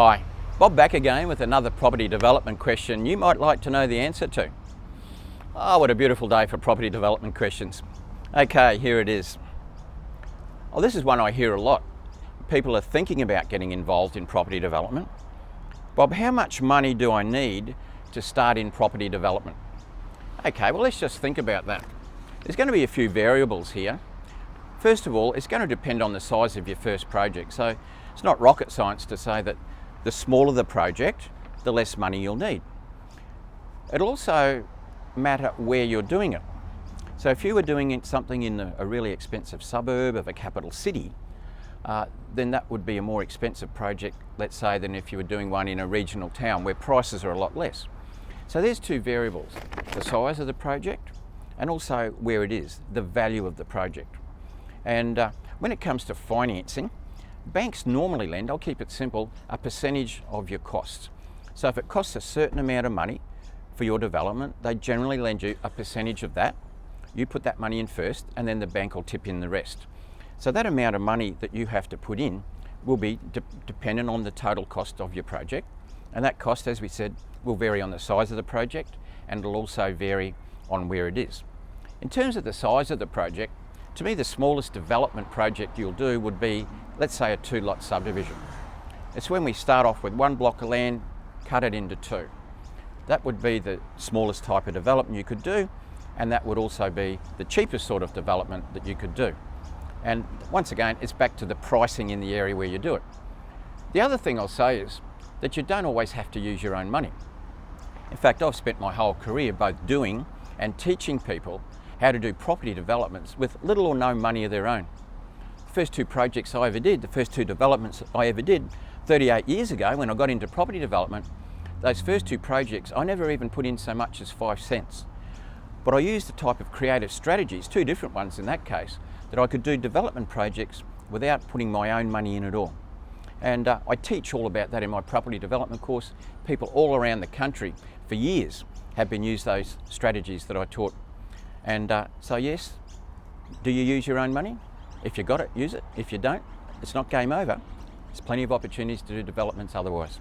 Hi, Bob back again with another property development question you might like to know the answer to. Oh, what a beautiful day for property development questions. Okay, here it is. Oh, this is one I hear a lot. People are thinking about getting involved in property development. Bob, how much money do I need to start in property development? Okay, well, let's just think about that. There's going to be a few variables here. First of all, it's going to depend on the size of your first project. So it's not rocket science to say that the smaller the project, the less money you'll need. It'll also matter where you're doing it. So if you were doing something in a really expensive suburb of a capital city, then that would be a more expensive project, let's say, than if you were doing one in a regional town where prices are a lot less. So there's two variables, the size of the project and also where it is, the value of the project. And when it comes to financing, banks normally lend, I'll keep it simple, a percentage of your costs. So if it costs a certain amount of money for your development, they generally lend you a percentage of that. You put that money in first and then the bank will tip in the rest. So that amount of money that you have to put in will be dependent on the total cost of your project. And that cost, as we said, will vary on the size of the project and it'll also vary on where it is. In terms of the size of the project, to me, the smallest development project you'll do would be, let's say, a 2-lot subdivision. It's when we start off with one block of land, cut it into two. That would be the smallest type of development you could do, and that would also be the cheapest sort of development that you could do. And once again, it's back to the pricing in the area where you do it. The other thing I'll say is that you don't always have to use your own money. In fact, I've spent my whole career both doing and teaching people how to do property developments with little or no money of their own. The first two projects I ever did, the first two developments I ever did 38 years ago when I got into property development, those first two projects I never even put in so much as 5 cents. But I used a type of creative strategies, two different ones in that case, that I could do development projects without putting my own money in at all. And I teach all about that in my property development course. People all around the country for years have been using those strategies that I taught. And so yes, do you use your own money? If you got it, use it. If you don't, it's not game over. There's plenty of opportunities to do developments otherwise.